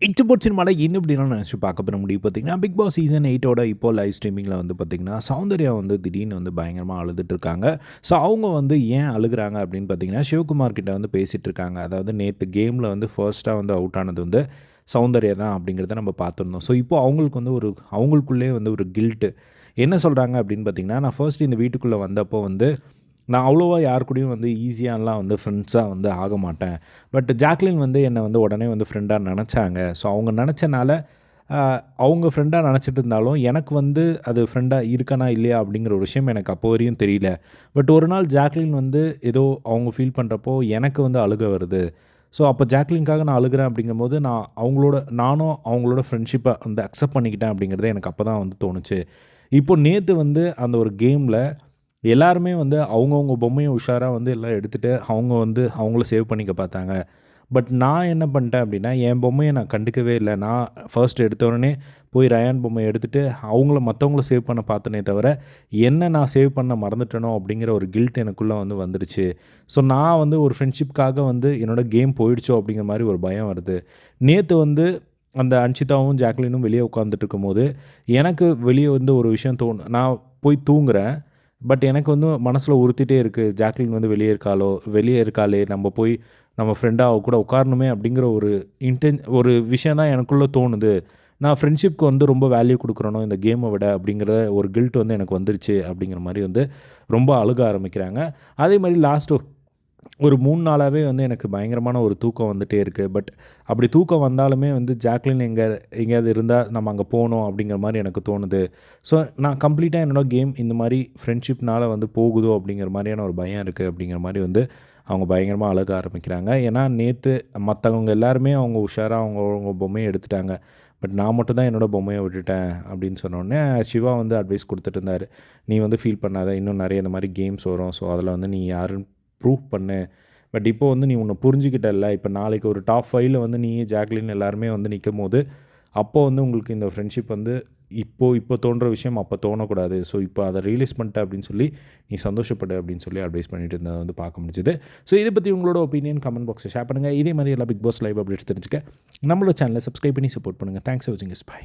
It's about சினிமால இன்னும் இப்படிலாம் நினச்சி பார்க்க போகிற முடியும் பார்த்தீங்கன்னா, பிக் பாஸ் சீசன் 8ஓட இப்போ லைவ் ஸ்ட்ரீமிங்கில வந்து பார்த்தீங்கன்னா, சௌந்தர்யா வந்து திடீர்னு வந்து பயங்கரமா அழுதுட்டு இருக்காங்க. ஸோ அவங்க வந்து ஏன் அழுகுறாங்க அப்படின்னு பார்த்தீங்கன்னா, சிவகுமார் கிட்ட வந்து பேசிட்டு இருக்காங்க. அதாவது நேத்து கேம்ல வந்து ஃபர்ஸ்ட்டா வந்து அவுட் ஆனது வந்து சௌந்தர்யா தான் அப்படிங்கிறத நம்ம பார்த்துருந்தோம். ஸோ இப்போ அவங்களுக்கு வந்து அவங்களுக்குள்ளேயே வந்து ஒரு கில்ட் என்ன சொல்றாங்க அப்படின்னு பார்த்தீங்கன்னா, நான் ஃபர்ஸ்ட் இந்த வீட்டுக்குள்ள வந்தப்போ வந்து நான் அவ்வளோவா யார் கூடயும் வந்து ஈஸியாலாம் வந்து ஃப்ரெண்ட்ஸாக வந்து ஆக மாட்டேன். பட் ஜாக்லின் வந்து என்னை வந்து உடனே வந்து ஃப்ரெண்டா நெனச்சாங்க. ஸோ அவங்க நெனச்சனால அவங்க ஃப்ரெண்டா நெனச்சிட்டு இருந்தாலும், எனக்கு வந்து அது ஃப்ரெண்டா இருக்கனா இல்லையா அப்படிங்கிற ஒரு விஷயம் எனக்கு அப்போ வரையும் தெரியல. பட் ஒரு நாள் ஜாக்லின் வந்து ஏதோ அவங்க ஃபீல் பண்ணுறப்போ எனக்கு வந்து அழுக வருது. ஸோ அப்போ ஜாக்லின்காக நான் அழுகுறேன் அப்படிங்கும்போது, நானும் அவங்களோட ஃப்ரெண்ட்ஷிப்பை வந்து அக்செப்ட் பண்ணிக்கிட்டேன் அப்படிங்கிறது எனக்கு அப்போ தான் வந்து தோணுச்சு. இப்போ நேத்து வந்து அந்த ஒரு கேம்ல எல்லாருமே வந்து அவங்கவங்க பொம்மைய உஷாரா வந்து எல்லாம் எடுத்துட்டு, அவங்க வந்து அவங்கள சேவ் பண்ணிக்க பார்த்தாங்க. பட் நான் என்ன பண்ணிட்டேன் அப்படின்னா, என் பொம்மைய நான் கண்டுக்கவே இல்ல. நான் ஃபர்ஸ்ட் எடுத்த உடனே போய் ரயான் பொம்மைய எடுத்துட்டு, மத்தவங்கள சேவ் பண்ண பார்த்தனே தவிர, என்ன நான் சேவ் பண்ண மறந்துட்டேனோ அப்படிங்கிற ஒரு கில்ட் எனக்குள்ள வந்து வந்துருச்சு. ஸோ நான் வந்து ஒரு ஃப்ரெண்ட்ஷிப்காக வந்து என்னோட கேம் போயிடுச்சோ அப்படிங்கிற மாரி ஒரு பயம் வருது. நேத்து வந்து அந்த அன்ஷிதாவும், ஜாக்லினும் வெளிய உட்காந்துட்டு இருக்கும்போது, எனக்கு வெளிய வந்து ஒரு விஷயம் நான் போய் தூங்குறேன். பட் எனக்கு வந்து மனசுல உறுத்திட்டே இருக்கு. ஜாக்லின் வந்து வெளியே இருக்காளே! நம்ம ஃப்ரெண்டா அவ கூட உட்காரணுமே அப்படிங்கிற ஒரு விஷயம் தான் எனக்குள்ள தோணுது. நான் ஃப்ரெண்ட்ஷிப்க்கு வந்து ரொம்ப வேல்யூ குடுக்குறேனோ இந்த கேம விட அப்படிங்கிற ஒரு கில்ட் வந்து எனக்கு வந்துருச்சு அப்படிங்கிற மாரி வந்து ரொம்ப அழுக ஆரம்பிக்கிறாங்க. அதே மாரி லாஸ்ட் ஒரு 3 நாளாவே வந்து எனக்கு பயங்கரமான ஒரு தூக்கம் வந்துட்டே இருக்கு. பட் அப்படி தூக்கம் வந்தாலுமே வந்து ஜாக்லின் எங்கேயாவது இருந்தா நம்ம அங்க போணும் அப்படிங்கிற மாரி எனக்கு தோணுது. ஸோ நான் கம்ப்ளீட்டா என்னோட கேம் இந்த மாரி ஃப்ரெண்ட்ஷிப்னால வந்து போகுதோ அப்படிங்கிற மாரியான ஒரு பயம் இருக்கு அப்படிங்கிற மாரி வந்து அவங்க பயங்கரமா அழுக ஆரம்பிக்கிறாங்க. ஏன்னா நேத்து மத்தவங்க எல்லாருமே அவங்க உஷாரா அவங்க பொம்மைய எடுத்துட்டாங்க. பட் நான் மட்டும் தான் என்னோட பொம்மைய விட்டுட்டேன் அப்படின்னு சொன்னோனே, சிவா வந்து அட்வைஸ் குடுத்துட்டு இருந்தாரு. "நீ வந்து ஃபீல் பண்ணாத. இன்னும் நெறைய இந்த மாரி கேம்ஸ் வரும். ஸோ அதில வந்து நீ யாருன்னு ப்ரூவ் பண்ணு. பட் இப்போ வந்து நீ உன்ன புரிஞ்சுக்கிட்டல்ல. இப்ப நாளைக்கு ஒரு டாப் 5ல வந்து நீ, ஜாக்லின் எல்லாருமே வந்து நிக்கும்போது, அப்போ வந்து உங்களுக்கு இந்த ஃப்ரெண்ட்ஷிப் வந்து இப்போ தோன்ற விஷயம் அப்போ தோணக்கூடாது. ஸோ இப்போ அத ரியலைஸ் பண்ணிட்ட அப்படின்னு சொல்லி, நீ சந்தோஷப்படு அப்படின்னு சொல்லி அட்வைஸ் பண்ணிட்டு இருந்தத வந்து பார்க்க முடிஞ்சது. ஸோ இத பத்தி உங்களோட ஒப்பீனியன் கமெண்ட் பாக்ஸ்ல ஷேர் பண்ணுங்க. இதே மாரி எல்லா பிக் பாஸ் லைவ் அப்டேட்ஸ் தெரிஞ்சுக்க நம்மளோட சேனலை சப்ஸ்கிரைப் பண்ணி சப்போர்ட் பண்ணுங்க. தேங்க்ஸ் ஃபார் வாட்சிங் திஸ். பை.